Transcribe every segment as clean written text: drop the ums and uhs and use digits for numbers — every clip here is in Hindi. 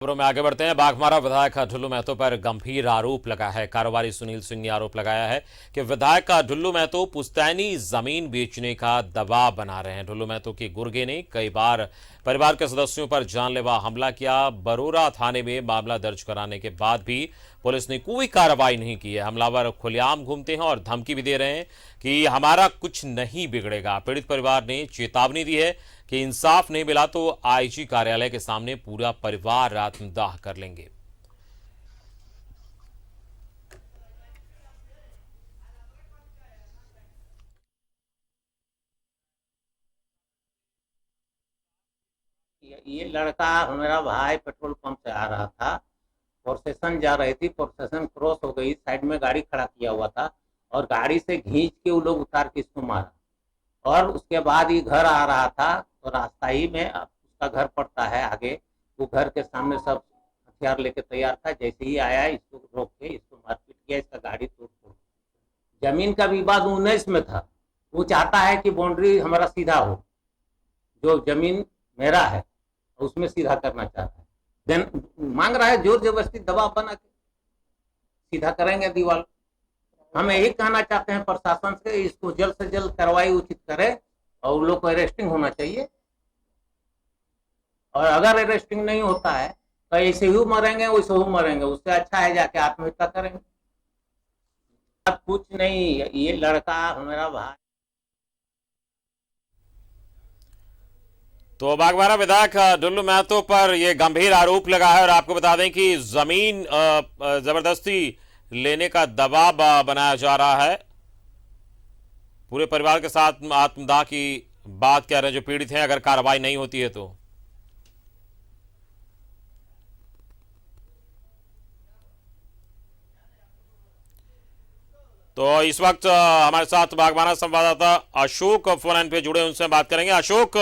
खबरों में आगे बढ़ते हैं। बाघमारा विधायक ढुल्लू महतो पर गंभीर आरोप लगा है। कारोबारी सुनील सिंह ने आरोप लगाया है कि विधायक ढुल्लू महतो पुश्तैनी जमीन बेचने का दबाव बना रहे हैं। ढुल्लू महतो के गुर्गे ने कई बार परिवार के सदस्यों पर जानलेवा हमला किया। बरोरा थाने में मामला दर्ज कराने के बाद भी पुलिस ने कोई कार्रवाई नहीं की है। हमलावर खुलेआम घूमते हैं और धमकी भी दे रहे हैं कि हमारा कुछ नहीं बिगड़ेगा। पीड़ित परिवार ने चेतावनी दी है कि इंसाफ नहीं मिला तो आईजी कार्यालय के सामने पूरा परिवार आत्मदाह कर लेंगे। ये लड़का मेरा भाई पेट्रोल पंप से आ रहा था। प्रोसेशन जा रही थी, प्रोसेशन क्रॉस हो गई, साइड में गाड़ी खड़ा किया हुआ था और गाड़ी से खींच के वो लोग उतार के इसको मारा। और उसके बाद ये घर आ रहा था तो रास्ता ही में उसका घर पड़ता है आगे, वो घर के सामने सब हथियार लेके तैयार था। जैसे ही आया इसको रोक के इसको मारपीट किया, इसका गाड़ी तोड़ फोड़। जमीन का विवाद 19 में था। वो चाहता है कि बाउंड्री हमारा सीधा हो, जो जमीन मेरा है उसमें सीधा करना चाहता है। देन मांग रहा है जोर जबरदस्ती दबाव बना के सीधा करेंगे दीवार। हम यही कहना चाहते हैं प्रशासन से, इसको जल्द से जल्द कार्रवाई उचित करे और उन लोग को अरेस्टिंग होना चाहिए। और अगर अरेस्टिंग नहीं होता है तो ऐसे ही मरेंगे वैसे ही मरेंगे, उससे अच्छा है जाके आत्महत्या करेंगे। अब कुछ नहीं, ये लड़का मेरा भाई। तो बागबारा विधायक ढुल्लू महतो पर यह गंभीर आरोप लगा है और आपको बता दें कि जमीन जबरदस्ती लेने का दबाव बनाया जा रहा है। पूरे परिवार के साथ आत्मदाह की बात कह रहे हैं जो पीड़ित हैं, अगर कार्रवाई नहीं होती है तो इस वक्त हमारे साथ बागबाना संवाददाता अशोक फोन लाइन पे जुड़े, उनसे बात करेंगे। अशोक,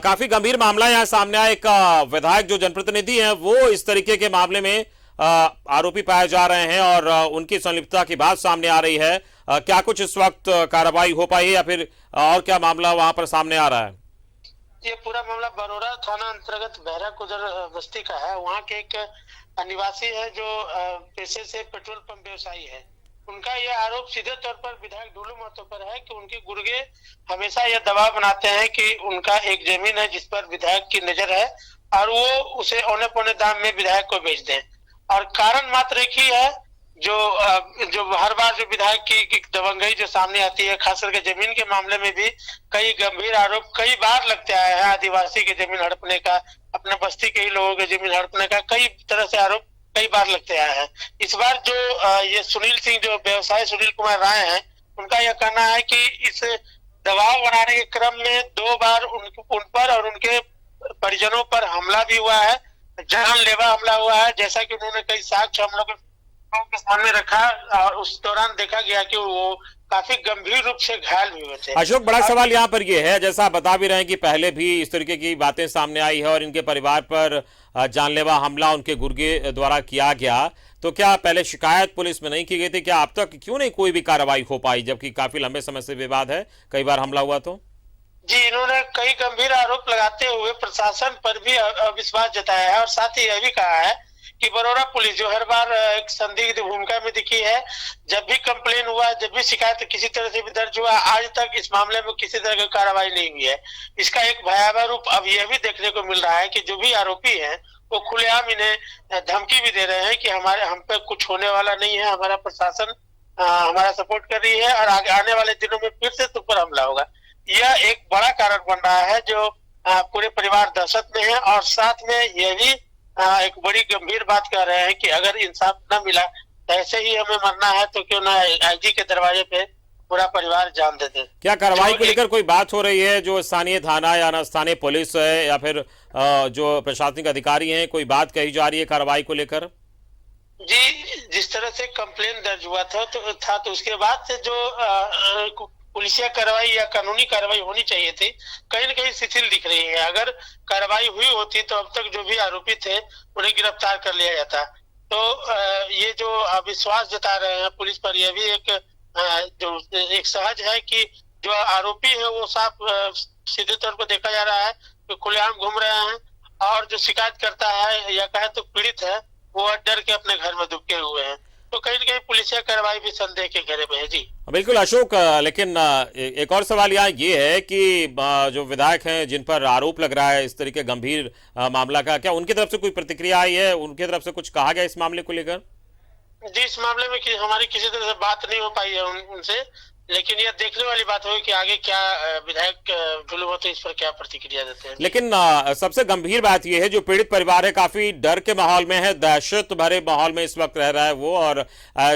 काफी गंभीर मामला यहाँ सामने आया। एक विधायक जो जनप्रतिनिधि हैं वो इस तरीके के मामले में आरोपी पाए जा रहे हैं और उनकी संलिप्तता की बात सामने आ रही है। क्या कुछ इस वक्त कार्रवाई हो पाई है या फिर और क्या मामला वहां पर सामने आ रहा है? ये पूरा मामला बरोरा थाना अंतर्गत बहरा कुदर बस्ती का है। वहाँ के एक निवासी है जो पेशे से पेट्रोल पंप व्यवसायी है। उनका यह आरोप सीधे तौर पर विधायक ढुल्लू महतो पर है कि उनके गुर्गे हमेशा यह दबाव बनाते हैं कि उनका एक जमीन है जिस पर विधायक की नजर है और वो उसे औने पौने दाम में विधायक को बेच दें। और कारण मात्र एक ही है, जो हर बार जो विधायक की दबंगई जो सामने आती है, खास करके जमीन के मामले में भी कई गंभीर आरोप कई बार लगते आए हैं। आदिवासी की जमीन हड़पने का, अपने बस्ती के ही लोगों की जमीन हड़पने का कई तरह से आरोप कई बार लगते आए हैं। इस बार जो ये सुनील सिंह जो व्यवसायी सुनील कुमार राय हैं, उनका यह कहना है कि इस दबाव बनाने के क्रम में 2 बार उन पर और उनके परिजनों पर हमला भी हुआ है, जानलेवा हमला हुआ है। जैसा कि उन्होंने कई साक्ष्य हम लोग के सामने रखा और उस दौरान देखा गया कि वो काफी गंभीर रूप से घायल भी हुए थे। अशोक, बड़ा सवाल यहाँ पर यह है, जैसा आप बता भी रहे हैं कि पहले भी इस तरीके की बातें सामने आई है और इनके परिवार पर जानलेवा हमला उनके गुर्गे द्वारा किया गया, तो क्या पहले शिकायत पुलिस में नहीं की गई थी? क्या अब तक क्यों नहीं कोई भी कार्रवाई हो पाई, जबकि काफी लंबे समय से विवाद है, कई बार हमला हुआ? तो जी, इन्होंने कई गंभीर आरोप लगाते हुए प्रशासन पर भी अविश्वास जताया है और साथ ही यह भी कहा है कि बरोरा पुलिस जो हर बार एक संदिग्ध भूमिका में दिखी है। जब भी कंप्लेन हुआ, जब भी शिकायत किसी तरह से भी दर्ज हुआ, आज तक इस मामले में किसी तरह की कार्रवाई नहीं हुई है। इसका एक भयावह रूप अब यह भी देखने को मिल रहा है कि जो भी आरोपी हैं वो खुलेआम इन्हें धमकी भी दे रहे हैं कि हम पे कुछ होने वाला नहीं है, हमारा प्रशासन हमारा सपोर्ट कर रही है और आगे आने वाले दिनों में फिर से तुम पर हमला होगा। यह एक बड़ा कारण बन रहा है जो पूरे परिवार दहशत में है। और साथ में यह भी एक बड़ी गंभीर बात कह रहे हैं कि अगर इंसाफ न मिला तो ऐसे ही हमें मरना है तो क्यों ना आईजी के दरवाजे पे पूरा परिवार जान दे दे। क्या कार्रवाई को लेकर कोई बात हो रही है? जो स्थानीय थाना या स्थानीय पुलिस है या फिर जो प्रशासनिक अधिकारी हैं, कोई बात कही जा रही है कार्रवाई को लेकर? जी, जिस तरह से कंप्लेन दर्ज हुआ था तो उसके बाद से जो पुलिसिया कार्रवाई या कानूनी कार्रवाई होनी चाहिए थी, कहीं न कहीं शिथिल दिख रही है। अगर कार्रवाई हुई होती तो अब तक जो भी आरोपी थे उन्हें गिरफ्तार कर लिया जाता। तो ये जो अविश्वास जता रहे हैं पुलिस पर, यह भी जो एक सहज है कि जो आरोपी है वो साफ सीधे तौर पर देखा जा रहा है कि खुलेआम घूम रहे हैं और जो शिकायत करता है या कहे तो पीड़ित है, वो डर के अपने घर में दुबके हुए हैं। तो कहीं न कहीं पुलिसिया कार्रवाई भी संदेह के घेरे में है जी। बिल्कुल अशोक, लेकिन एक और सवाल यहाँ ये है कि जो विधायक हैं जिन पर आरोप लग रहा है इस तरीके गंभीर मामला का, क्या उनकी तरफ से कोई प्रतिक्रिया आई है, उनकी तरफ से कुछ कहा गया इस मामले को लेकर? जी, इस मामले में कि हमारी किसी तरह से बात नहीं हो पाई है उनसे, लेकिन यह देखने वाली बात होगी कि आगे क्या विधायक ढुल्लू महतो इस पर क्या प्रतिक्रिया देते हैं। लेकिन सबसे गंभीर बात यह है जो पीड़ित परिवार है काफी डर के माहौल में है, दहशत भरे माहौल में इस वक्त रह रहा है वो, और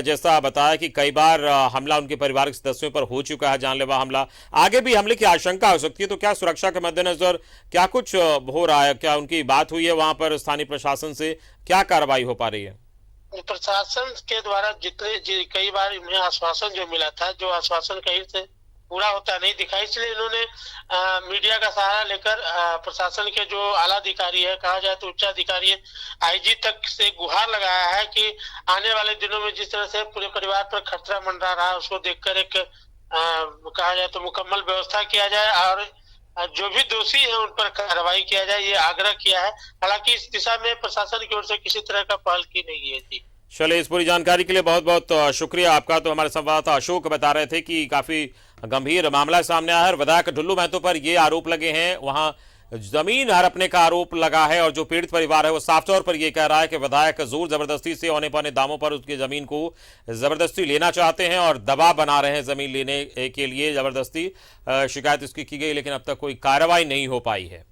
जैसा बताया कि कई बार हमला उनके परिवार के सदस्यों पर हो चुका है, जानलेवा हमला, आगे भी हमले की आशंका हो सकती है। तो क्या सुरक्षा के मद्देनजर क्या कुछ हो रहा है, क्या उनकी बात हुई है वहां पर स्थानीय प्रशासन से, क्या कार्रवाई हो पा रही है? प्रशासन के द्वारा कई बार इन्हें आश्वासन जो मिला था, जो आश्वासन कहीं से पूरा होता नहीं दिखा, इसलिए इन्होंने मीडिया का सहारा लेकर प्रशासन के जो आला अधिकारी है, कहा जाए तो उच्च अधिकारी है, आईजी तक से गुहार लगाया है कि आने वाले दिनों में जिस तरह से पूरे परिवार पर खतरा मंडरा रहा है, उसको देखकर एक कहा जाए तो मुकम्मल व्यवस्था किया जाए और जो भी दोषी है उन पर कार्रवाई किया जाए, ये आग्रह किया है। हालांकि इस दिशा में प्रशासन की ओर से किसी तरह का पहल की नहीं है जी। चलिए, इस पूरी जानकारी के लिए बहुत बहुत शुक्रिया आपका। तो हमारे संवाददाता अशोक बता रहे थे कि काफी गंभीर मामला सामने आया है। विधायक ढुल्लू महतो पर ये आरोप लगे हैं, वहां जमीन हड़पने का आरोप लगा है और जो पीड़ित परिवार है वो साफ तौर पर यह कह रहा है कि विधायक जोर जबरदस्ती से औने पौने दामों पर उसकी जमीन को जबरदस्ती लेना चाहते हैं और दबाव बना रहे हैं जमीन लेने के लिए जबरदस्ती। शिकायत इसकी की गई लेकिन अब तक कोई कार्रवाई नहीं हो पाई है।